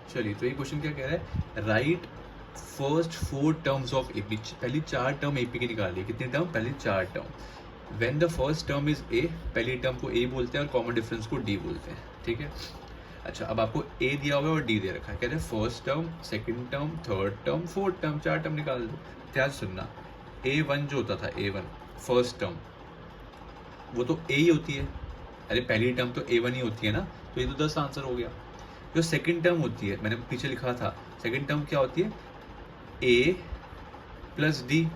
चलिए, तो ये क्वेश्चन क्या कह रहा है, right first 4 terms of AP. पहली 4 टर्म एपी की निकालिए। कितनी टर्म? पहली 4 term. When the first term is a, पहली टर्म को ए बोलते हैं और कॉमन डिफरेंस को डी बोलते हैं, ठीक है। अच्छा, अब आपको ए दिया हुआ है और डी दे रखा है, कहते हैं first term, second term, third term, fourth term, 4 term निकाल दो। ध्यान से सुनना, A1 जो होता था, A1 फर्स्ट टर्म, वो तो ए ही होती है। अरे पहली टर्म तो A1 ही होती है ना, तो ये तो 10 आंसर हो गया। जो सेकंड टर्म होती है, मैंने पीछे लिखा था, सेकंड टर्म क्या होती है, A प्लस डी।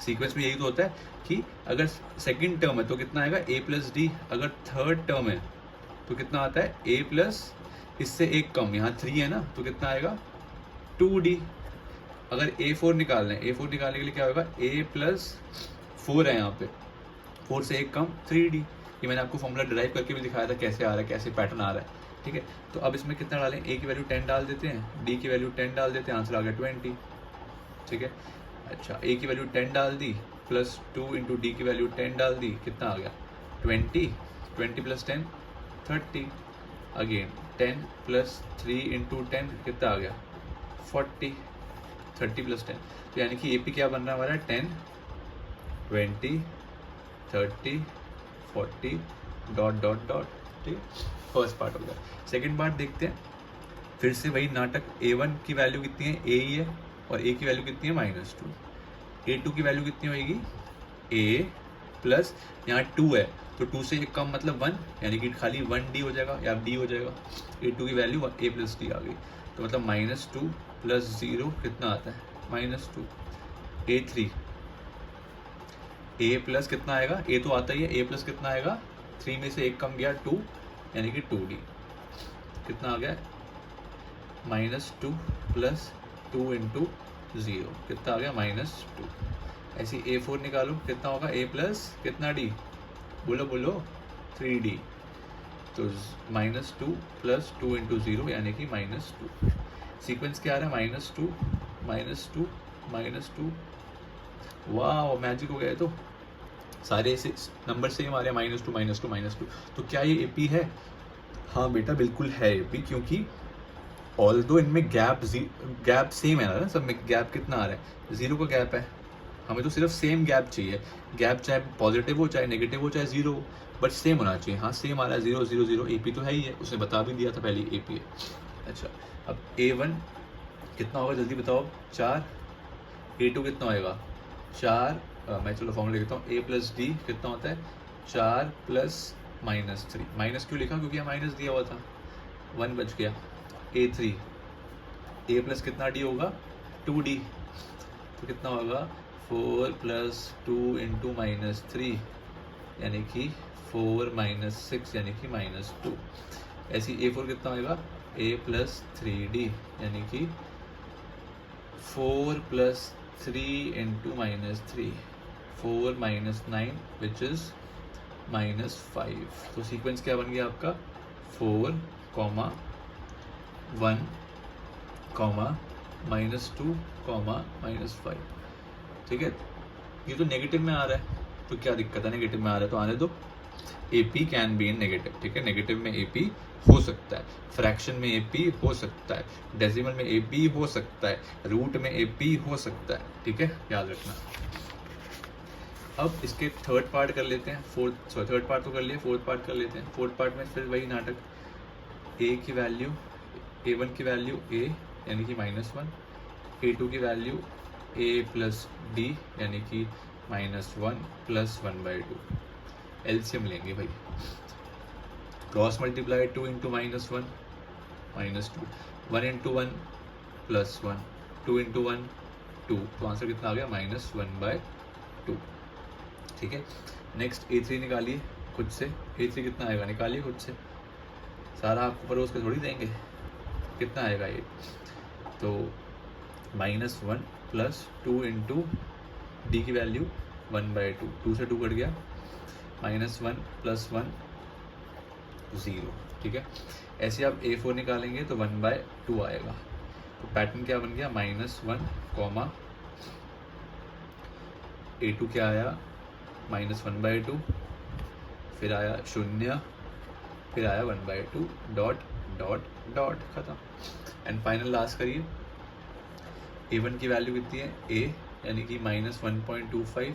सीक्वेंस में यही तो होता है कि अगर सेकंड टर्म है तो कितना आएगा, A प्लस डी। अगर थर्ड टर्म है तो कितना आता है, A प्लस, इससे एक कम, यहाँ 3 है ना, तो कितना आएगा 2D। अगर A4 निकालना है, A4 निकालने के लिए क्या होगा, A प्लस 4 है, यहाँ पे 4 से एक कम 3D। ये मैंने आपको फॉर्मूला डिराइव करके भी दिखाया था कैसे आ रहा है, कैसे पैटर्न आ रहा है, ठीक है। तो अब इसमें कितना डालें, A की वैल्यू 10 डाल देते हैं, D की वैल्यू 10 डाल देते हैं, आंसर आ गया 20, ठीक है। अच्छा, A की वैल्यू 10 डाल दी, प्लस 2 इंटू डी की वैल्यू 10 डाल दी, कितना आ गया 20, 20 प्लस 10 30, अगेन 10 प्लस 3 इंटू 10 कितना आ गया 40, 30 प्लस 10। तो यानी कि AP क्या बन रहा है हमारा, 10 20 30 40 डॉट डॉट डॉट, ठीक है। फर्स्ट पार्ट हो गया। सेकेंड पार्ट देखते हैं, फिर से वही नाटक। A1 की वैल्यू कितनी है, A ही है, और A की वैल्यू कितनी है -2। A2 की वैल्यू कितनी होगी, A प्लस, यहाँ 2 है तो 2 से एक कम मतलब 1, यानी कि खाली 1D हो जाएगा या D हो जाएगा। A2 की वैल्यू A प्लस D आ गई, तो मतलब -2 प्लस 0 कितना आता है, -2। A3, A प्लस कितना आएगा, A तो आता ही है, A प्लस कितना आएगा, 3 में से एक कम गया 2, यानी कि 2D। कितना आ गया, -2 प्लस 2 इंटू 0 कितना आ गया, -2। ऐसी A4 निकालो, कितना होगा, A प्लस कितना D, बोलो बोलो 3D। तो -2 प्लस 2 इंटू 0 यानी कि -2। सीक्वेंस क्या आ रहा है, -2 -2 -2। वाह, मैजिक हो गया। तो सारे नंबर सेम आ रहे हैं, -2 -2 -2। तो क्या ये AP है? हाँ बेटा, बिल्कुल है AP, क्योंकि ऑल्दो इनमें गैप सेम है ना, सब में गैप कितना आ रहा है, 0 का गैप है। हमें तो सिर्फ सेम गैप चाहिए, गैप चाहे पॉजिटिव हो चाहे नेगेटिव हो चाहे 0 हो, बट सेम होना चाहिए। हाँ सेम आ रहा है, 0 0 0, AP तो है ही है, उसने बता भी दिया था पहले AP है। अच्छा, अब A1 कितना होगा, जल्दी बताओ, 4। A2 कितना होएगा 4, मैं चलो फॉर्मूला लिखता हूँ, A प्लस D कितना होता है 4 प्लस -3। माइनस क्यों लिखा, क्योंकि यहाँ माइनस दिया हुआ था, 1 बच गया। A3, A प्लस कितना D होगा 2D, तो कितना होगा 4 प्लस 2 इंटू -3, यानी कि 4 -6 यानी कि -2। ऐसी A4 कितना होगा, A प्लस 3D यानी कि 4 प्लस 3 इंटू -3, 4 -9 विच इज -5। तो सीक्वेंस क्या बन गया आपका, 4, -1, -2, -5, ठीक है। ये तो नेगेटिव में आ रहा है, तो क्या दिक्कत है, नेगेटिव में आ रहा है तो आने दो। AP can be in negative, ठीक है। नेगेटिव में AP हो सकता है, फ्रैक्शन में AP हो सकता है, डेसिमल में AP हो सकता है, रूट में AP हो सकता है, ठीक है, याद रखना। अब इसके थर्ड पार्ट कर लेते हैं, थर्ड पार्ट तो कर लिए, फोर्थ पार्ट कर लेते हैं। फोर्थ पार्ट में फिर वही नाटक, A की वैल्यू, A1 की वैल्यू A यानी कि -1, A2 की वैल्यू A प्लस D यानी कि -1 प्लस 1/2। एलसीएम लेंगे भाई, cross multiply 2 into -1 -2, 1 into 1 +1, 2 into 1 2, तो आंसर कितना आ गया -1/2, ठीक है। नेक्स्ट A3 निकालिए खुद से, A3 कितना आएगा निकालिए खुद से, सारा आपको परोस के थोड़ी देंगे, कितना आएगा ये, तो -1 प्लस 2 इंटू D की वैल्यू 1/2, 2 से 2 कट गया, -1 प्लस 1 0, ठीक है। ऐसे आप A4 निकालेंगे तो 1/2 आएगा। तो पैटर्न क्या बन गया, -1, A2 क्या आया -1/2, फिर आया 0, फिर आया 1/2, डॉट डॉट डॉट, खत्म। एंड फाइनल लास्ट करिए, A1 की वैल्यू कितनी है A यानी कि -1.25,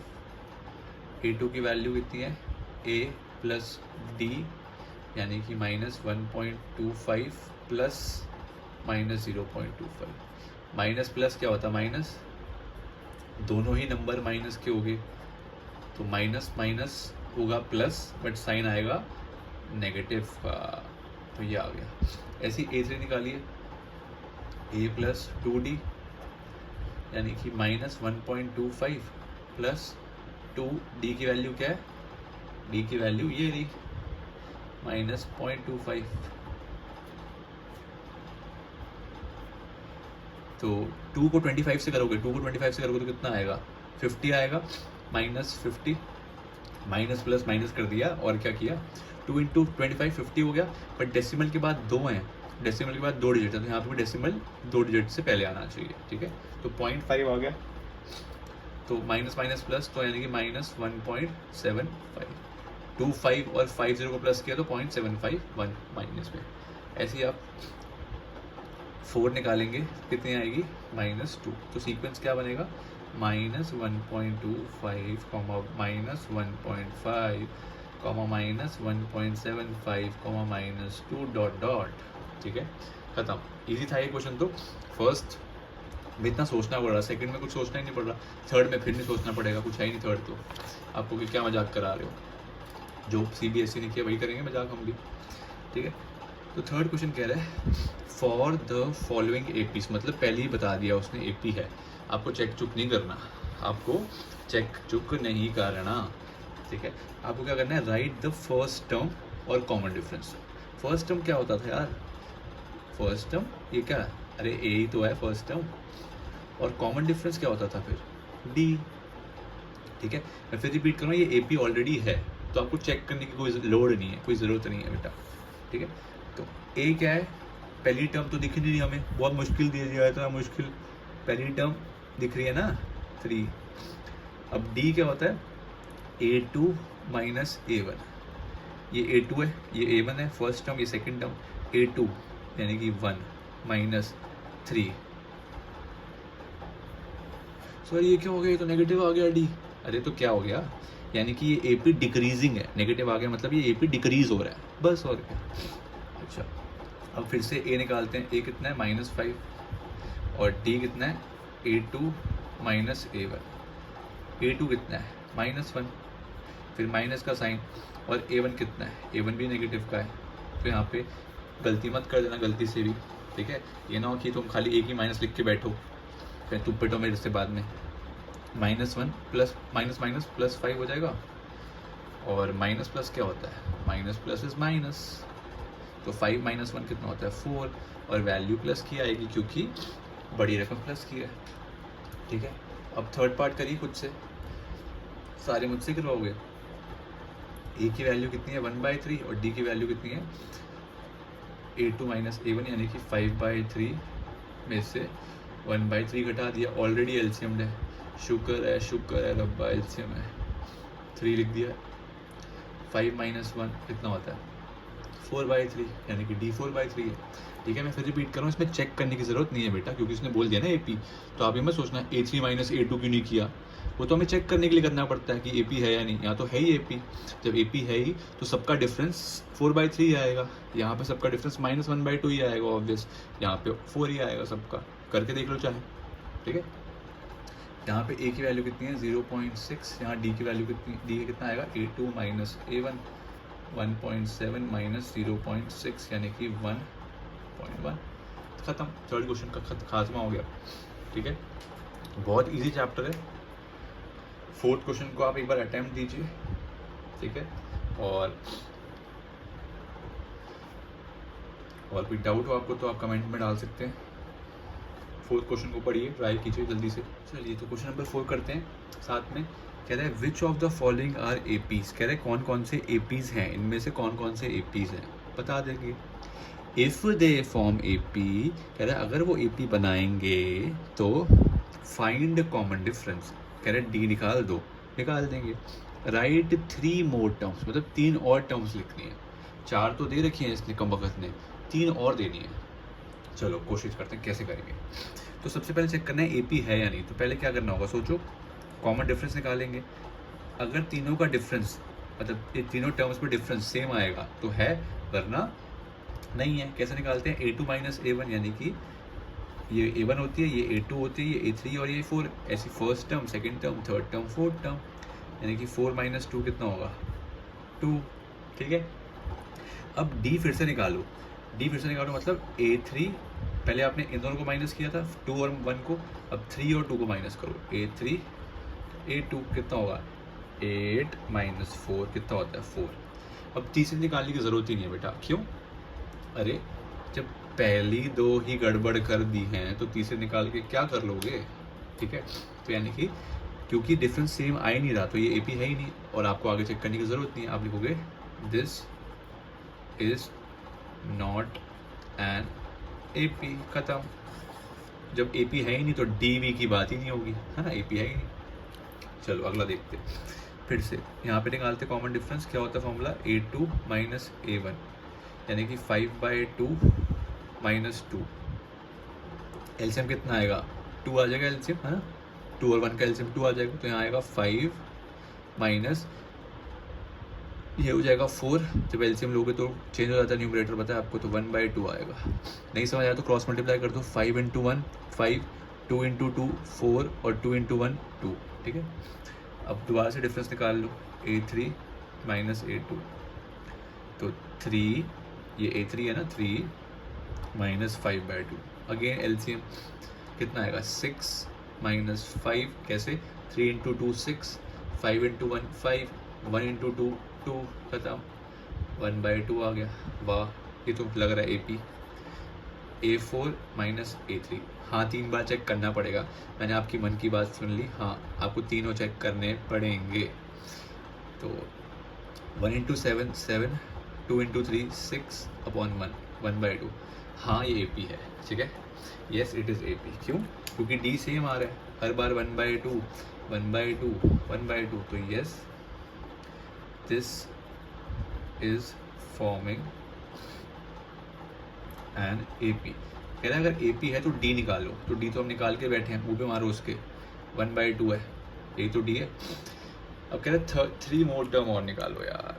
A2 की वैल्यू कितनी है A प्लस D यानी कि -1.25 प्लस -0.25। माइनस प्लस क्या होता है माइनस, दोनों ही नंबर माइनस के हो गए, तो माइनस माइनस होगा प्लस बट साइन आएगा नेगेटिव का, तो ये आ गया। ऐसी A3 निकालिए, A प्लस 2D यानी कि -1.25 प्लस 2D की वैल्यू क्या है, D की वैल्यू ये रही -0.25, तो 2 को 25 से करोगे, 2 को 25 से करोगे तो कितना आएगा 50 आएगा, -50, माइनस प्लस माइनस कर दिया और क्या किया 2 इंटू 25 50 हो गया, बट डेसिमल के बाद 2 हैं, डेसिमल के बाद 2 डिजिट है, तो यहाँ पे भी डेसिमल 2 डिजिट से पहले आना चाहिए, ठीक है, तो 0.5 आ गया, तो माइनस माइनस प्लस, तो यानी कि -1.75, 25 और 50 को प्लस किया तो 0.751 माइनस में। ऐसे ही आप 4 निकालेंगे कितनी आएगी -2, तो सीक्वेंस क्या बनेगा -1.25, -1.5, -1.75, -2 डॉट डॉट, ठीक है, खत्म। इजी था ये क्वेश्चन तो, फर्स्ट में इतना सोचना पड़ रहा, सेकंड में कुछ सोचना ही नहीं पड़ रहा, थर्ड में फिर नहीं सोचना पड़ेगा, कुछ है ही नहीं थर्ड तो, आपको कि क्या मजाक करा रहे हो, जो CBSE ने किया वही करेंगे मजाक हम भी, ठीक है। तो थर्ड क्वेश्चन कह रहा है फॉर द फॉलोइंग APs, मतलब पहले ही बता दिया उसने AP है, आपको चेक चुक नहीं करना, आपको चेक चुक नहीं करना, ठीक है। आपको क्या करना है, राइट द फर्स्ट टर्म और कॉमन डिफरेंस। फर्स्ट टर्म क्या होता था यार, फर्स्ट टर्म ये क्या है, अरे A ही तो है फर्स्ट टर्म, और कॉमन डिफरेंस क्या होता था फिर D, ठीक है। मैं फिर रिपीट करूँगा, ये AP ऑलरेडी है तो आपको चेक करने की कोई लोड नहीं है, कोई ज़रूरत नहीं है बेटा, ठीक है। तो A क्या है, पहली टर्म तो दिख नहीं रही हमें, बहुत मुश्किल दे दिया है, इतना मुश्किल, पहली टर्म दिख रही है ना 3। अब D क्या होता है A2 माइनस A1, ये A2 है, ये A1 है फर्स्ट टर्म, ये सेकंड टर्म, A2 यानी कि 1 माइनस 3, सॉरी ये क्या हो गया, ये तो नेगेटिव आ गया D, अरे तो क्या हो गया, यानी कि ये AP डिक्रीजिंग है, नेगेटिव आ गया मतलब ये AP डिक्रीज हो रहा है, बस और क्या। अच्छा अब फिर से A निकालते हैं, A कितना है -5 और D कितना है A2 माइनस A1, A2 कितना है -1, फिर माइनस का साइन, और A1 कितना है, A1 भी नेगेटिव का है, तो यहाँ पे गलती मत कर देना गलती से भी, ठीक है, ये ना हो कि तुम खाली एक ही माइनस लिख के बैठो, फिर तुम पिटो मेरे से बाद में। -1 प्लस माइनस माइनस प्लस 5 हो जाएगा, और माइनस प्लस क्या होता है, माइनस प्लस इज माइनस, तो 5 - 1 कितना होता है 4, और वैल्यू प्लस की आएगी क्योंकि बड़ी रकम प्लस की है, ठीक है। अब थर्ड पार्ट करिए खुद से, सारे मुझसे करवाओगे। A की वैल्यू कितनी है 1/3 और D की वैल्यू कितनी है A2 माइनस A1 यानी कि 5/3 में से 1/3 घटा दिया, ऑलरेडी एलसीएम है, शुक्र है रब्बा एलसीएम है, 3 लिख दिया, 5 - 1 कितना होता है 4/3 यानी कि D 4/3 है, ठीक है। मैं फिर रिपीट कर रहा हूँ, इसमें चेक करने की ज़रूरत नहीं है बेटा, क्योंकि उसने बोल दिया ना AP, तो आप ये मत सोचना A3 माइनस A2 क्यों नहीं किया, वो तो हमें चेक करने के लिए करना पड़ता है कि AP है या नहीं, यहाँ तो है ही AP, जब AP है ही तो सबका डिफरेंस 4/3 आएगा, यहाँ पे सबका डिफरेंस -1/2 ही आएगा ऑब्वियस, यहाँ पे 4 ही आएगा सबका, करके देख लो चाहे, ठीक है। यहाँ पे A की वैल्यू कितनी है 0.6, यहाँ D की वैल्यू कितनी, D कितना आएगा A2 माइनस A1 1.7 माइनस 0.6 यानी कि 1.1, खत्म, थर्ड क्वेश्चन का खात्मा हो गया, ठीक है। बहुत इजी चैप्टर है, फोर्थ क्वेश्चन को आप एक बार अटेम्प्ट दीजिए, ठीक है, और कोई डाउट हो आपको तो आप कमेंट में डाल सकते हैं। फोर्थ क्वेश्चन को पढ़िए, ट्राई कीजिए जल्दी से। चलिए तो क्वेश्चन नंबर 4 करते हैं साथ में। कह रहा है which of the following are APs, कह रहे हैं कौन कौन से APs हैं, इनमें से कौन कौन से APs हैं बता देंगे। इफ़ दे फॉर्म AP, कह रहा है अगर वो AP बनाएंगे तो फाइंड कॉमन डिफरेंस, कह रहे D निकाल दो, निकाल देंगे। राइट 3 मोर टर्म्स, मतलब 3 और टर्म्स लिखनी है, 4 तो दे रखी हैं इसने कम वक्त ने, 3 और देनी है, चलो कोशिश करते हैं कैसे करेंगे। तो सबसे पहले चेक करना है AP है या नहीं। तो पहले क्या करना होगा, सोचो, कॉमन डिफरेंस निकालेंगे। अगर तीनों का डिफरेंस, मतलब ये तीनों टर्म्स में डिफरेंस सेम आएगा तो है, वरना नहीं है। कैसे निकालते हैं, A2 माइनस A1, यानी कि ये A1 होती है, ये A2 होती है, ये A3 और ये 4, ऐसी first term, second term, third term, fourth term, यानी कि 4 माइनस 2 कितना होगा, 2। ठीक है, अब D फिर से निकालो। D फिर से निकालो मतलब A3, पहले आपने इन दोनों को माइनस किया था, 2 और 1 को, अब 3 और 2 को माइनस करो, A3 A2 कितना होगा, 8 माइनस 4 कितना होता है, 4। अब तीसरी निकालने की ज़रूरत ही नहीं है बेटा, क्यों, अरे जब पहली दो ही गड़बड़ कर दी हैं तो तीसरे निकाल के क्या कर लोगे। ठीक है, तो यानी कि क्योंकि डिफरेंस सेम आ ही नहीं रहा तो ये AP है ही नहीं, और आपको आगे चेक करने की ज़रूरत नहीं है। आप लिखोगे this is not an AP, खत्म। जब AP है ही नहीं तो DV की बात ही नहीं होगी, है ना, AP है ही नहीं। चलो अगला देखते हैं। फिर से यहाँ पे निकालते कॉमन डिफरेंस, क्या होता है फॉर्मूला, A2 माइनस A1, यानी कि 5/2 माइनस 2। एलसीएम कितना आएगा, 2 आ जाएगा एलसीएम, है ना, 2 और 1 का एलसीएम 2 आ जाएगा, तो यहाँ आएगा 5 माइनस, ये हो जाएगा 4। जब एलसीएम लोगे तो चेंज हो जाता है न्यूमरेटर, पता है आपको, तो 1/2 आएगा। नहीं समझ आया तो क्रॉस मल्टीप्लाई कर दो, 5 × 1 5, 2 × 2 4 और 2 × 1 2। ठीक है, अब दोबारा से डिफरेंस निकाल लो, A3 माइनस A2, तो 3, ये A3 है ना, 3 माइनस 5/2, अगेन एलसीएम कितना आएगा, 6 माइनस 5, कैसे, 3 × 2 6, 5 × 1 5, 1 × 2 2, खत्म, 1/2 आ गया। वाह, ये तो लग रहा है AP। A4 माइनस A3, हाँ 3 बार चेक करना पड़ेगा, मैंने आपकी मन की बात सुन ली, हाँ आपको तीनों चेक करने पड़ेंगे। तो 1 × 7 7, 2 × 3 6/1 1/2, हाँ ये AP है। ठीक है, यस इट इज़ AP। क्यों, क्योंकि D सेम आ रहा है हर बार, 1/2 1/2 1/2, तो yes this is forming an AP। कह रहा है अगर AP है तो D निकालो, तो D तो हम निकाल के बैठे हैं, मुँह पे मारो उसके, 1/2 है, यही तो D है। अब कह रहे 3 मोर टर्म और निकालो, यार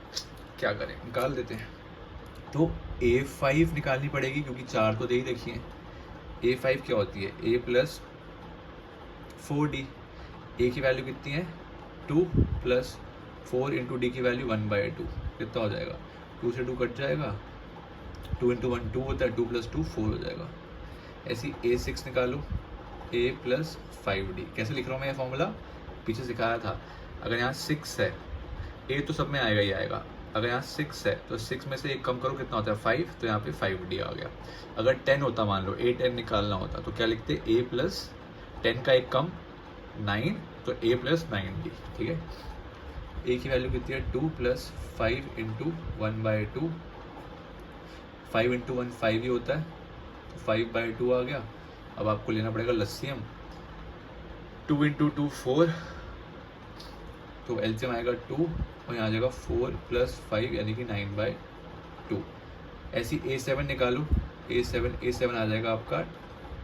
क्या करें, निकाल देते हैं। तो A5 निकालनी पड़ेगी क्योंकि 4 तो दे ही रखी हैं। A5 क्या होती है, A प्लस 4D, A की वैल्यू कितनी है, 2 प्लस 4 × D की वैल्यू 1/2, कितना हो जाएगा, 2 से 2 कट जाएगा, 2 × 1 2 होता है, 2 + 2 4 हो जाएगा। ऐसी A6 निकालो, A प्लस 5D, कैसे लिख रहा हूँ मैं ये फॉर्मूला, पीछे सिखाया था। अगर यहाँ 6 है, A तो सब में आएगा ही आएगा, अगर यहाँ 6 है तो 6 में से एक कम करो, कितना होता है 5, तो यहाँ पे 5D आ गया। अगर 10 होता, मान लो A10 निकालना होता, तो क्या लिखते, A प्लस 10 का एक कम 9, तो A प्लस 9D। ठीक है, A की वैल्यू कितनी है, 2 प्लस 5 × 1/2, 5 × 1 5 ही होता है, तो 5/2 आ गया। अब आपको लेना पड़ेगा लस्सीम, 2 × 2 4, तो एलसीएम आएगा 2, और यहाँ आ जाएगा 4 + 5 यानी कि 9/2। ऐसी A7 निकालो, A7 आ जाएगा आपका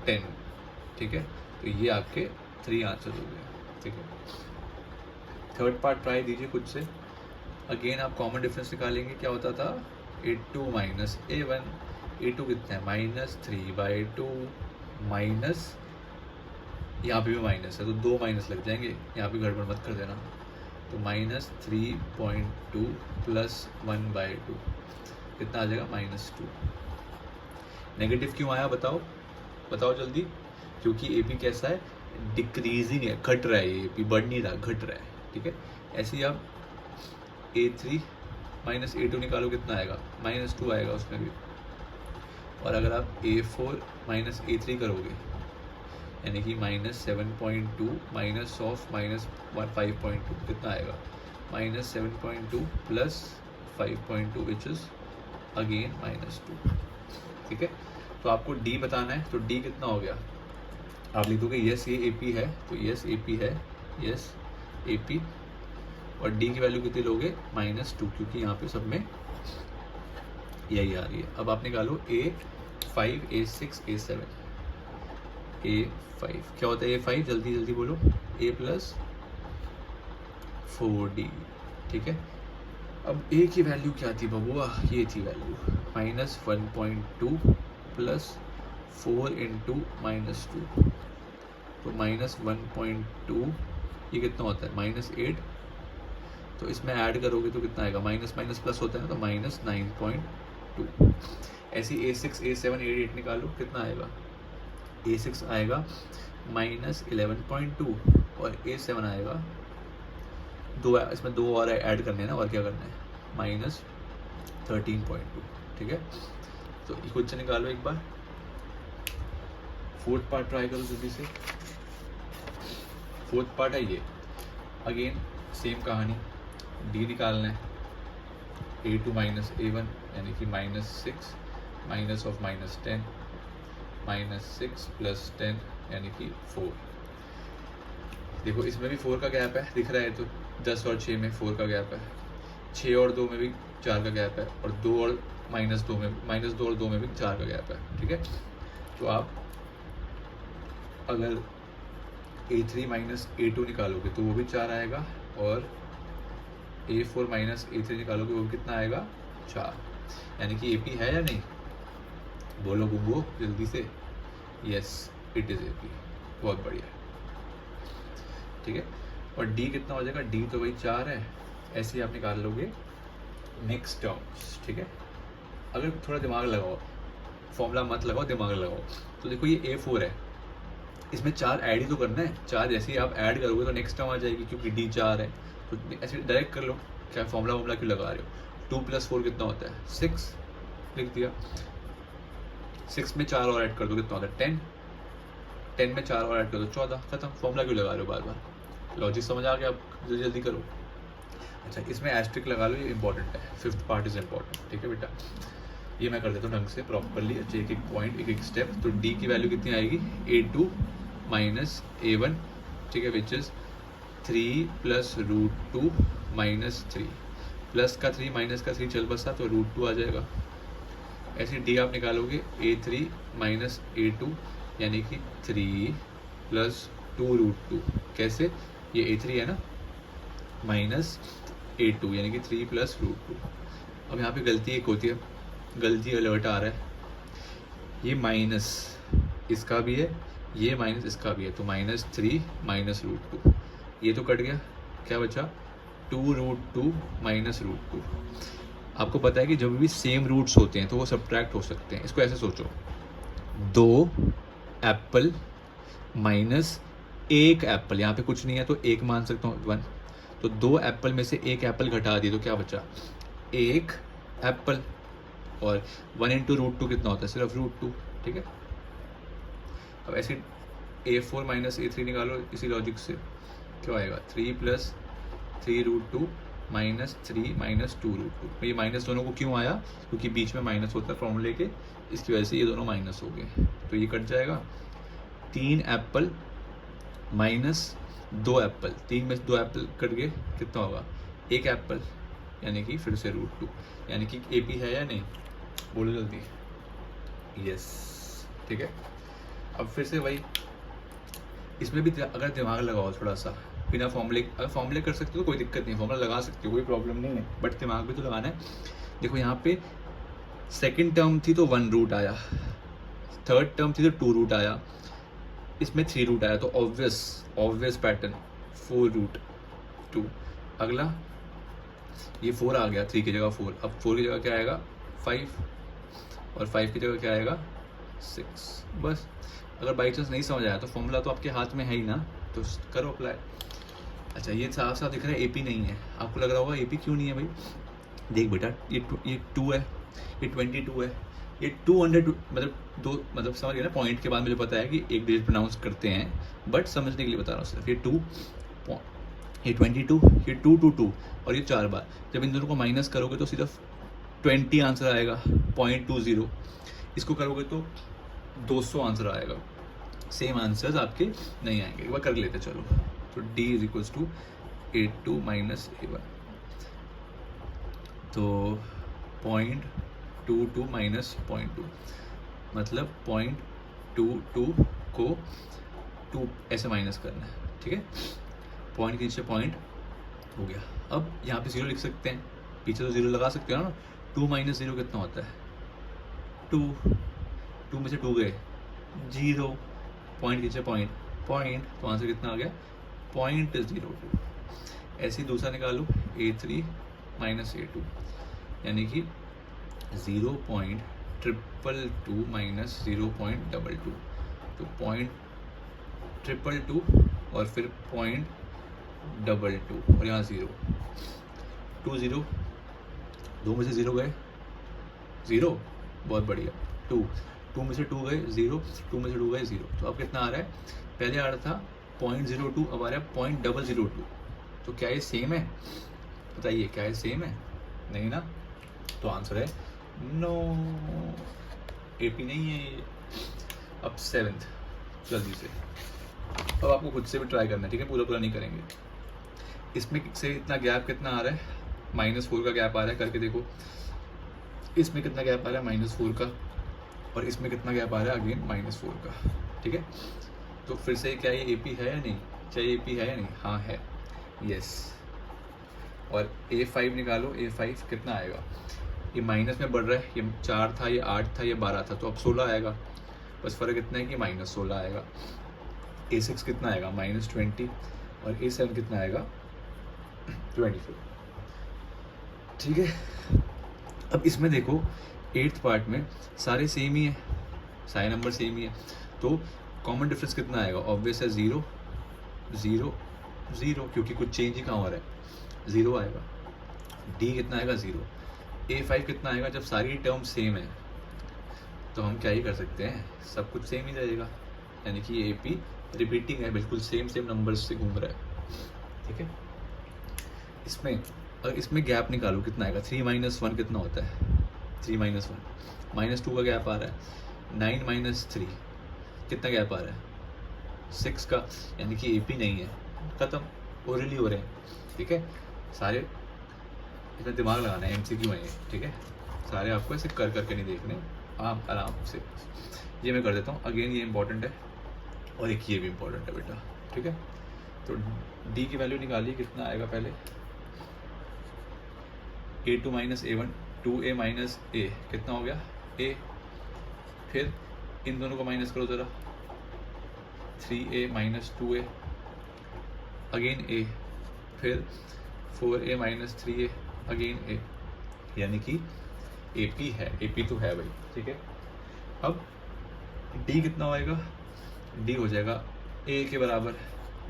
10। ठीक है, तो ये आपके 3 आंसर हो गए। ठीक है, थर्ड पार्ट ट्राई दीजिए खुद से। अगेन आप कॉमन डिफरेंस निकालेंगे, क्या होता था, A2 माइनस A1, A2 कितना है, -3/2, माइनस, यहाँ पे भी माइनस है तो 2 माइनस लग जाएंगे, यहाँ पे गड़बड़ मत कर देना, तो -3.2 + 1/2 कितना आ जाएगा, -2। नेगेटिव क्यों आया, बताओ बताओ जल्दी, क्योंकि AP कैसा है, डिक्रीजिंग है, घट रहा है, ये AP बढ़ नहीं रहा, घट रहा है। ठीक है, ऐसे ही आप A3 माइनस A2 निकालो, कितना आएगा, -2 आएगा उसमें भी। और अगर आप A4 माइनस A3 करोगे, यानी कि -7.2 माइनस ऑफ -5.2 कितना आएगा, -7.2 + 5.2 विच इज़ अगेन -2। ठीक है, तो आपको D बताना है, तो D कितना हो गया, आप लिख दोगे यस ये AP है, तो यस AP है, यस AP, और D की वैल्यू कितनी लोगे, -2, क्योंकि यहाँ पे सब में यही आ रही है। अब आप निकालो A A5 A6 A7 A5 क्या होता है A5? जल्दी जल्दी बोलो। A प्लस 4D, ठीक है। अब A की वैल्यू क्या थी बबुआ? ये थी वैल्यू -1.2 प्लस 4 इंटू -2, तो -1.2 ये कितना होता है? -8, तो इसमें ऐड करोगे तो कितना आएगा? माइनस माइनस प्लस होता है तो -9.2। ऐसे A6 A7 A8 निकालो, कितना आएगा? A6 आएगा -11.2 और A7 आएगा दो, इसमें दो और ऐड करने हैं ना, और क्या करना है? -13.2, ठीक है। तो क्वेश्चन निकालो एक बार, फोर्थ पार्ट ट्राई करो जल्दी से। फोर्थ पार्ट है ये, अगेन सेम कहानी, डी निकालना है, A2 माइनस A1 यानी कि -6 माइनस ऑफ -10 -6 प्लस 10 यानी कि 4। देखो इसमें भी 4 का गैप है, दिख रहा है, तो 10 और 6 में 4 का गैप है, 6 और 2 में भी 4 का गैप है, और 2 और -2 में -2 और 2 में भी 4 का गैप है, ठीक है। तो आप अगर A3 माइनस A2 निकालोगे तो वो भी 4 आएगा, और A4 माइनस A3 निकालोगे वो भी कितना आएगा? 4। यानी कि AP है या नहीं? बोलो बुब्बो जल्दी से। Yes, it is AP। बहुत बढ़िया, ठीक है। और D कितना हो जाएगा? D तो वही 4 है, ऐसे ही आप निकाल लोगे नेक्स्ट टर्म्स, ठीक है। अगर थोड़ा दिमाग लगाओ, फॉर्मूला मत लगाओ, दिमाग लगाओ, तो देखो ये A4 है, इसमें 4 ऐड ही तो करना है। 4 जैसे ही आप ऐड करोगे तो नेक्स्ट टर्म आ जाएगी, क्योंकि D 4 है, तो ऐसे डायरेक्ट कर लो। क्या फॉर्मूला क्यों लगा रहे हो? 2 + 4 कितना होता है? 6, लिख दिया। 6 में 4 और ऐड कर दो, कितना होता है? 10। 10 में 4 और ऐड कर दो, 14। खत्म। फॉर्मूला क्यों लगा रहे हो बार बार? लॉजिक समझ आ गया? आप जल्दी जल्दी करो। अच्छा, इसमें एस्ट्रिक लगा लो, ये इंपॉर्टेंट है, फिफ्थ पार्ट इज इंपॉर्टेंट, ठीक है बेटा। ये मैं कर देता हूँ ढंग से प्रॉपरली, एक एक पॉइंट, एक एक स्टेप। तो D की वैल्यू कितनी आएगी? A2 माइनस A1, ठीक है, विच इज 3 + √2 - 3, प्लस का 3 माइनस का 3 चल बसा, तो √2 आ जाएगा। ऐसे D आप निकालोगे A3 माइनस A2 यानी कि 3 + 2√2। कैसे? ये A3 है ना, माइनस A2 यानी कि 3 + √2। अब यहाँ पे गलती एक होती है, गलती अलर्ट आ रहा है, ये माइनस इसका भी है, ये माइनस इसका भी है, तो -3 - √2, ये तो कट गया, क्या बचा? 2√2 - √2। आपको पता है कि जब भी सेम रूट्स होते हैं तो वो सब्ट्रैक्ट हो सकते हैं। इसको ऐसे सोचो, 2 एप्पल माइनस 1 एप्पल, यहाँ पे कुछ नहीं है तो 1 मान सकता हूँ, 1। तो 2 एप्पल में से 1 एप्पल घटा दिए तो क्या बचा? 1 एप्पल। और 1 × √2 कितना होता है? सिर्फ √2, ठीक है। अब ऐसे A4 माइनस A3 निकालो इसी लॉजिक से, क्या आएगा? 3 + 3√2 - 3 - 2√2। ये माइनस दोनों को क्यों आया? क्योंकि बीच में माइनस होता है फॉर्मूले के, इसकी वजह से ये दोनों माइनस हो गए, तो ये कट जाएगा। 3 एप्पल माइनस 2 एप्पल, 3 में 2 एप्पल कट गए, कितना होगा? 1 एप्पल, यानी कि फिर से √2, यानी कि AP है या नहीं? बोलो जल्दी। यस, ठीक है। अब फिर से वही, इसमें भी अगर दिमाग लगाओ थोड़ा सा, बिना फॉर्मूले, अगर फॉर्मूले कर सकते हो कोई दिक्कत नहीं, फॉर्मूला लगा सकते हो, कोई प्रॉब्लम नहीं है, बट दिमाग भी तो लगाना है। देखो यहाँ पे सेकंड टर्म थी तो 1 रूट आया, थर्ड टर्म थी तो 2 रूट आया, इसमें 3 रूट आया, तो ऑब्वियस पैटर्न 4√2। अगला ये 4 आ गया, 3 की जगह 4, अब 4 की जगह क्या आएगा? 5, और 5 की जगह क्या आएगा? 6। बस, अगर बाई चांस नहीं समझ आया तो फॉर्मूला तो आपके हाथ में है ही ना, तो करो अप्लाई। अच्छा, ये साफ साफ दिख रहा है AP नहीं है, आपको लग रहा होगा AP क्यों नहीं है भाई? देख बेटा, ये 2 है, ये 22 है, ये 200 मतलब 2, मतलब समझ गए ना? पॉइंट के बाद मुझे पता है कि एक डिजिट प्रोनाउंस करते हैं, बट समझने के लिए बता रहा हूँ सिर्फ। ये 2, ये 22, ये 2 और ये 4 बार। जब इन दोनों को माइनस करोगे तो सिर्फ 20 आंसर आएगा, 0.20। इसको करोगे तो 200 आंसर आएगा। सेम आंसर्स आपके नहीं आएंगे, एक बार कर लेते चलो। तो D = A2 - A1, तो 0.22 - 0.2, मतलब 0.22 को 2 ऐसे माइनस करना है, ठीक है। पॉइंट के नीचे पॉइंट हो गया। अब यहाँ पे 0 लिख सकते हैं, पीछे तो 0 लगा सकते हो ना। 2 माइनस 0 कितना होता है? 2। 2 में से 2 गए 0, पॉइंट के नीचे पॉइंट पॉइंट, तो आंसर कितना आ गया? 0.02। ऐसे ही दूसरा निकालो, A3 माइनस A2, यानी कि 0.222 माइनस 0.22, तो 0.222 और फिर 0.22 और यहाँ 0, 2 0, 2 में से 0 गए 0, बहुत बढ़िया। 2 में से 2 गए 0, 2 में से 2 गए 0, तो अब कितना आ रहा है? पहले आ रहा था 0.02, अब आ रहा है 0.002। तो क्या ये सेम है? बताइए, क्या ये सेम है? नहीं ना, तो आंसर है नो, AP नहीं है ये। अब 7th, जल्दी से, अब आपको खुद से भी ट्राई करना है, ठीक है, पूरा नहीं करेंगे। इसमें से इतना गैप कितना आ रहा है? -4 का गैप आ रहा है, करके देखो। इसमें कितना गैप आ रहा है? -4 का, और इसमें कितना गैप आ रहा है? अगेन -4 का, ठीक है। तो फिर से क्या ये AP है या नहीं? क्या ये AP है या नहीं? हाँ है, यस। और A5 निकालो, A5 कितना आएगा? ये माइनस में बढ़ रहा है, ये 4 था, ये 8 था, ये 12 था, तो अब 16 आएगा। बस फ़र्क इतना है कि -16 आएगा। A6 कितना आएगा? -20, और A7 कितना आएगा? 24, ठीक है। अब इसमें देखो 8th पार्ट में सारे सेम ही है, सारे नंबर सेम ही है, तो कॉमन डिफरेंस कितना आएगा? ऑब्वियस है 0 0 0, क्योंकि कुछ चेंज ही कहाँ हो रहा है, 0 आएगा। D कितना आएगा? 0। A5 कितना आएगा? जब सारी टर्म सेम है तो हम क्या ही कर सकते हैं, सब कुछ सेम ही रहेगा, यानी कि AP रिपीटिंग है, बिल्कुल सेम नंबर्स से घूम रहा है, ठीक है। इसमें अगर इसमें गैप निकालो, कितना आएगा? 3 - 1 कितना होता है? 3 - 1 -2 का गैप आ रहा है। 9 - 3 कितना गैप आ रहा है? 6 का, यानी कि AP नहीं है, खत्म, ओरली हो रहे हैं, ठीक है। सारे इसमें दिमाग लगाना है, MCQ है ये, ठीक है। सारे आपको ऐसे कर करके नहीं देखने, आप आराम से। ये मैं कर देता हूँ, अगेन ये इंपॉर्टेंट है, और एक ये भी इंपॉर्टेंट है बेटा, ठीक है। तो D की वैल्यू निकालिए, कितना आएगा? पहले A2 - A1, 2A - A कितना हो गया? A, फिर इन दोनों को माइनस करो ज़रा, 3A - 2A, अगेन A, फिर 4A - 3A, अगेन A, यानी कि AP है, AP तो है भाई, ठीक है। अब D कितना होएगा? D हो जाएगा A के बराबर,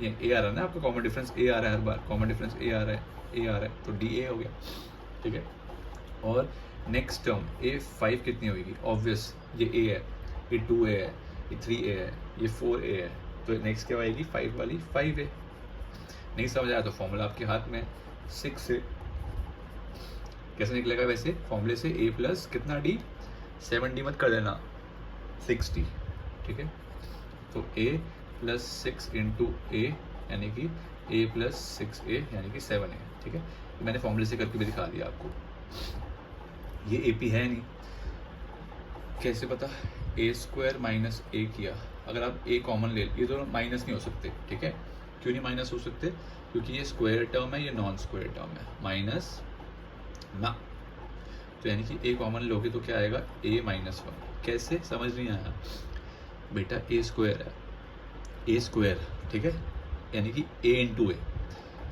ये A आ रहा है ना आपका, कॉमन डिफरेंस A आ रहा है, हर बार कॉमन डिफरेंस A आ रहा है, तो DA हो गया, ठीक है। और नेक्स्ट टर्म A5 कितनी होगी? ऑब्वियस, ये A है, ये 2A है, ये 3A है, ये 4A है, तो नेक्स्ट क्या आएगी? 5 वाली 5A। नहीं समझ आया तो फॉर्मूला आपके हाथ में, 6 से कैसे निकलेगा? वैसे फॉर्मूले से A प्लस कितना D, 7D मत कर देना, 6D, ठीक है। तो A प्लस 6 इंटू A, यानी कि A प्लस 6A, यानी कि 7A, ठीक है। मैंने फॉर्मूले से करके भी दिखा दिया आपको। ये AP है नहीं, कैसे पता? A² माइनस A किया, अगर आप A कॉमन ले, ये दोनों माइनस नहीं हो सकते, ठीक है। क्यों नहीं माइनस हो सकते? क्योंकि ये स्क्वायर टर्म है, ये नॉन स्क्वायर टर्म है, माइनस ना, तो यानी कि A कॉमन लोगे तो क्या आएगा? A - 1। कैसे? समझ नहीं आया बेटा, A² है, A², ठीक है, यानी कि A इंटू A।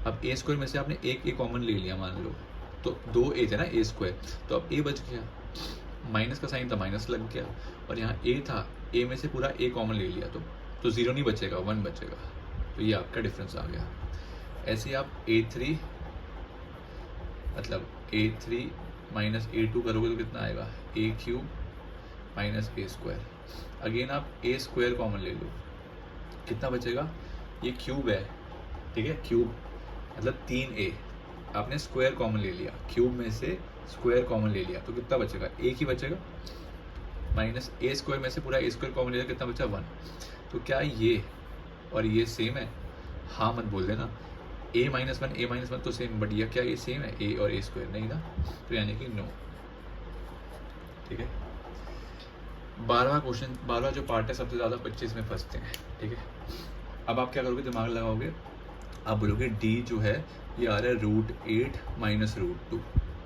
अब A² में से आपने एक A कॉमन ले लिया मान लो, तो 2 A थे ना, A², तो अब A बच गया, माइनस का साइन था, माइनस लग गया, और यहाँ A था, A में से पूरा A कॉमन ले लिया, तो 0 नहीं बचेगा, 1 बचेगा, तो ये आपका डिफरेंस आ गया। ऐसे ही आप A3 मतलब A3 माइनस A2 करोगे तो कितना आएगा? A³ minus A²। अगेन आप A² कॉमन ले लो, कितना बचेगा? ये क्यूब है, ठीक है, क्यूब मतलब 3A, आपने स्क्वायर कॉमन ले लिया, क्यूब में से स्क्वायर कॉमन ले लिया, तो कितना बचेगा? एक ही बचेगा, माइनस A² में से पूरा A² कॉमन ले लिया, कितना बचा? 1। तो क्या ये और ये सेम है? हाँ मत बोल देना, A - 1 तो सेम, बट ये क्या ये सेम है? A और A² नहीं ना, तो यानी कि नो, ठीक है। 12वां क्वेश्चन, 12वां जो पार्ट है सबसे ज़्यादा 25 में फंसते हैं, ठीक है। अब आप क्या करोगे, दिमाग लगाओगे, आप बोलोगे डी जो है ये आ रहा है √8 माइनस √2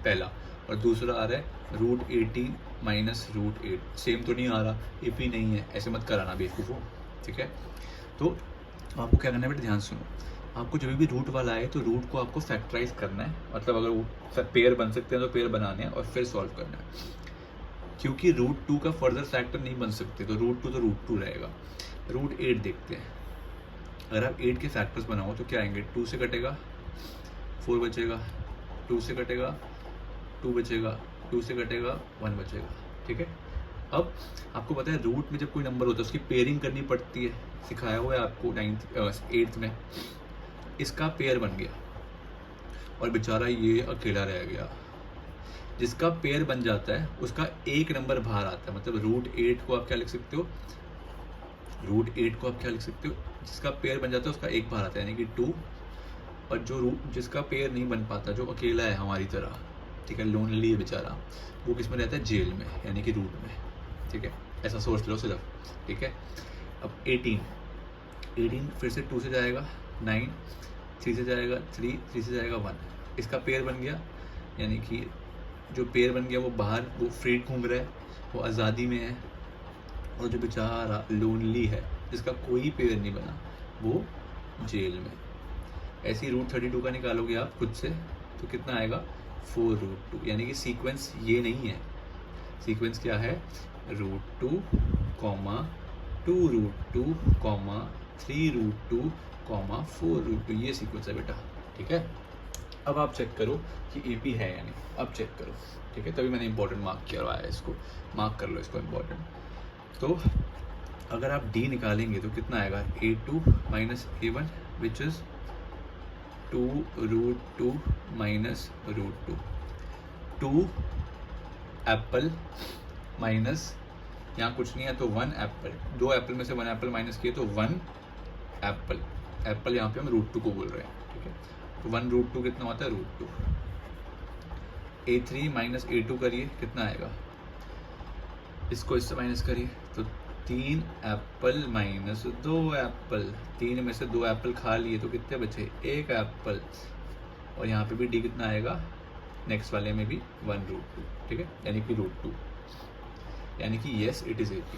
पहला, और दूसरा आ रहा है √18 माइनस √8। सेम तो नहीं आ रहा, AP नहीं है, ऐसे मत कराना बेवकूफ़ो, ठीक है। तो आपको क्या करना है बेटा, ध्यान सुनो, आपको जब भी रूट वाला आए तो रूट को आपको फैक्टराइज करना है, मतलब अगर वो पेयर बन सकते हैं तो पेयर बनाने हैं और फिर सॉल्व करना है। क्योंकि √2 का फर्दर फैक्टर नहीं बन सकते तो √2 तो √2 रहेगा। √8 देखते हैं, अगर आप 8 के फैक्टर्स बनाओ तो क्या आएंगे, 2 से कटेगा 4 बचेगा, 2 से कटेगा 2 बचेगा, 2 से कटेगा 1 बचेगा, ठीक है। अब आपको पता है रूट में जब कोई नंबर होता है उसकी पेयरिंग करनी पड़ती है, सिखाया हुआ है आपको 8th में। इसका पेयर बन गया और बेचारा ये अकेला रह गया। जिसका पेयर बन जाता है उसका एक नंबर बाहर आता है, मतलब √8 को आप क्या लिख सकते हो, √8 को आप क्या लिख सकते हो, जिसका पेयर बन जाता है उसका एक बाहर आता है यानी कि 2, और जो जिसका पेयर नहीं बन पाता, जो अकेला है हमारी तरह, ठीक है, लोनली है बेचारा, वो किस में रहता है, जेल में, यानी कि रूट में, ठीक है। ऐसा सोच लो सिर्फ, ठीक है। अब 18 फिर से 2 से जाएगा 9, 3 से जाएगा 3 से जाएगा 1, इसका पेयर बन गया, यानी कि जो पेयर बन गया वो बाहर, वो फ्री घूम रहा है, वो आज़ादी में है, और जो बेचारा लोनली है जिसका कोई पेयर नहीं बना वो जेल में। ऐसे ही √32 का निकालोगे आप खुद से तो कितना आएगा, 4√2, यानी कि सीक्वेंस ये नहीं है, सीक्वेंस क्या है, √2, 2√2, 3√2, 4√2, ये सीक्वेंस है बेटा, ठीक है। अब आप चेक करो कि AP है या नहीं, अब चेक करो, ठीक है, तभी मैंने इंपॉर्टेंट मार्क किया हुआ है, इसको मार्क कर लो, इसको इंपॉर्टेंट। तो अगर आप D निकालेंगे तो कितना आएगा, A2 minus A1 which is 2√2 minus √2, 2 Apple minus, यहाँ कुछ नहीं है तो 1 एप्पल, 2 एप्पल में से 1 एप्पल माइनस किए तो 1 एप्पल, एप्पल यहाँ पे हम √2 को बोल रहे हैं, ठीक है। तो 1√2 कितना होता है, √2। A3 माइनस A2 करिए, कितना आएगा, इसको इससे माइनस करिए तो 3 एप्पल माइनस 2 एप्पल, 3 में से 2 एप्पल खा लिए तो कितने बचे, 1 एप्पल, और यहाँ पे भी D कितना आएगा, नेक्स्ट वाले में भी 1√2, ठीक है, यानी कि √2, यानी कि yes it is AP,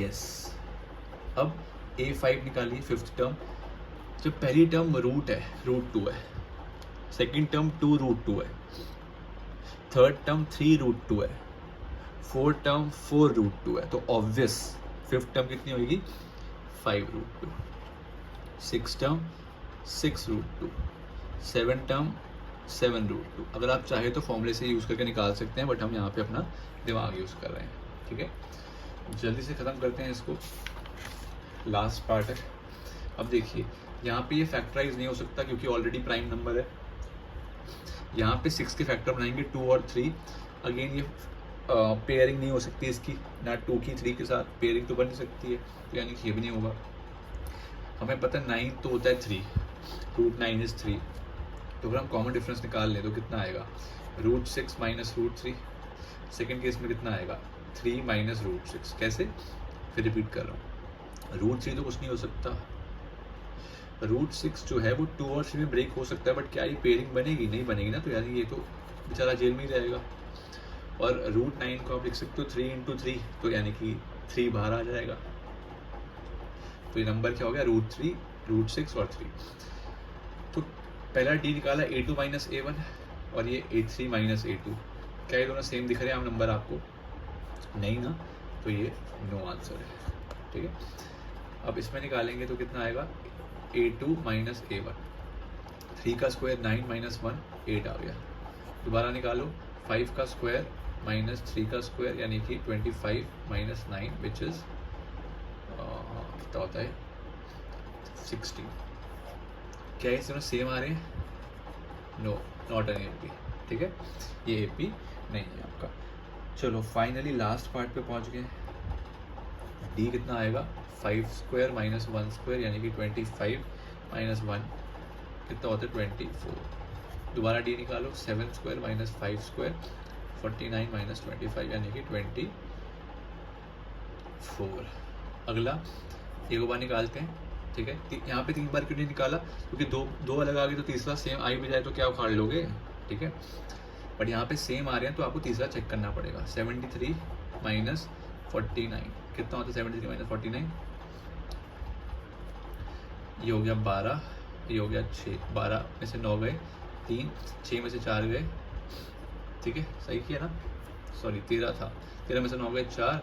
yes. अब A5 निकालिए, 5th टर्म, जब पहली टर्म रूट है, √2 है, सेकेंड टर्म 2√2 है, थर्ड टर्म 3√2 है, फोर्थ टर्म 4√2 है, तो ऑब्वियस 5th टर्म कितनी होगी, 5√2, 6th टर्म 6√2, 7th टर्म 7√2। अगर आप चाहे तो फॉर्मूले से यूज़ करके निकाल सकते हैं, बट हम यहाँ पे अपना दिमाग यूज़ कर रहे हैं, ठीक है। जल्दी से ख़त्म करते हैं इसको, लास्ट पार्ट है। अब देखिए यहाँ पे ये फैक्टराइज नहीं हो सकता क्योंकि ऑलरेडी प्राइम नंबर है। यहाँ पे 6 के फैक्टर बनाएंगे 2 और 3, अगेन ये पेयरिंग नहीं हो सकती इसकी, ना 2 की 3 के साथ पेयरिंग तो बन नहीं सकती है, तो यानी कि ये भी नहीं होगा। हमें पता है 9 तो होता है 3, √9 इज़ 3, तो अगर हम कॉमन डिफरेंस निकाल लें तो कितना आएगा, √6 माइनस √3, सेकेंड केस में कितना आएगा, 3 माइनस √6, कैसे, फिर रिपीट कर रहा हूँ, √3 तो कुछ नहीं हो सकता, √6 जो है वो 2 और 3 में ब्रेक हो सकता है, बट क्या ये पेयरिंग बनेगी, नहीं बनेगी ना, तो यानी ये तो बेचारा जेल में ही रहेगा। और √9 को आप लिख सकते हो 3 × 3, तो यानी कि 3 बाहर आ जाएगा, तो ये नंबर क्या हो गया, √3, √6 और 3। तो पहला D निकाला A2 माइनस A1, और ये A3 माइनस A2, क्या ये दोनों सेम दिख रहे हैं नंबर आपको, नहीं ना, तो ये नो आंसर है, ठीक है। अब इसमें निकालेंगे तो कितना आएगा, A2 माइनस A1, 3 का स्क्वायर 9 माइनस 1 8 आ गया, दोबारा निकालो 5 का स्क्वायर माइनस 3 का स्क्वायर यानी कि 25 माइनस 9 विच इज़ कितना होता है, 16। क्या ये दोनों सेम आ रहे हैं, नो, नॉट एन AP, ठीक है, ये AP नहीं है आपका। चलो फाइनली लास्ट पार्ट पे पहुंच गए, D कितना आएगा, 5 स्क्वायर माइनस 1 स्क्वायर यानी कि 25 माइनस 1 कितना होता है, 24। दोबारा D निकालो, 7 स्क्वायर माइनस 5 स्क्वायर 49 माइनस 25 यानी कि 4। अगला एक बार निकालते हैं, ठीक है। यहाँ पे 3 बार क्यों नहीं निकाला, क्योंकि दो अलग आ गए तो तीसरा सेम आई भी जाए तो क्या उखाड़ लोगे, ठीक है। बट यहाँ पे सेम आ रहे हैं तो आपको तीसरा चेक करना पड़ेगा। 73 माइनस 49 कितना होता है, 73 माइनस 49, ये हो गया 12, ये हो गया 6, 12 में से 9 गए 3, 6 में से 4 गए, ठीक है, सही किया ना, सॉरी 13 था, 13 में से 9 गए 4,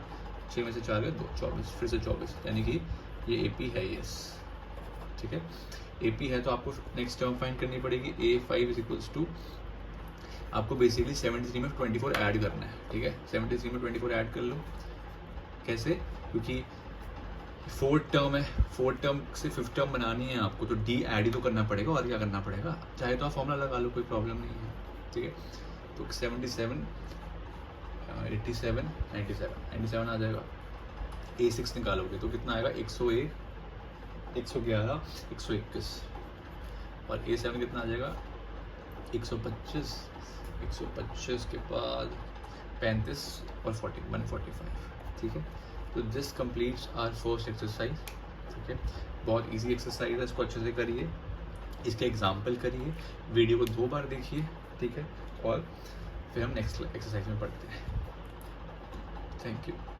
6 में से 4 गए 2, 24, फिर से 24, यानी कि ये AP है, यस, ठीक है। AP है तो आपको नेक्स्ट टर्म फाइंड करनी पड़ेगी। A5 इज इक्वल्स टू, आपको बेसिकली 73 में 24 ऐड करना है, ठीक है। 73 में 24 ऐड कर लो, कैसे, क्योंकि 4th टर्म है, 4th टर्म से 5th टर्म बनानी है आपको, तो D ऐड ही तो करना पड़ेगा, और क्या करना पड़ेगा, चाहे तो आप फॉर्मूला लगा लो, कोई प्रॉब्लम नहीं है, ठीक है। तो 77 87 97 आ जाएगा। A6 निकालोगे तो कितना आएगा, 101, 111, 121, और A7 कितना आ जाएगा, 125, 125 के बाद 35 और 40, 145, ठीक है। तो this completes our first exercise, ठीक है। बहुत इजी एक्सरसाइज है, इसको अच्छे से करिए, इसके एग्जाम्पल करिए, वीडियो को 2 बार देखिए, ठीक है, और फिर हम नेक्स्ट एक्सरसाइज में पढ़ते हैं। Thank you.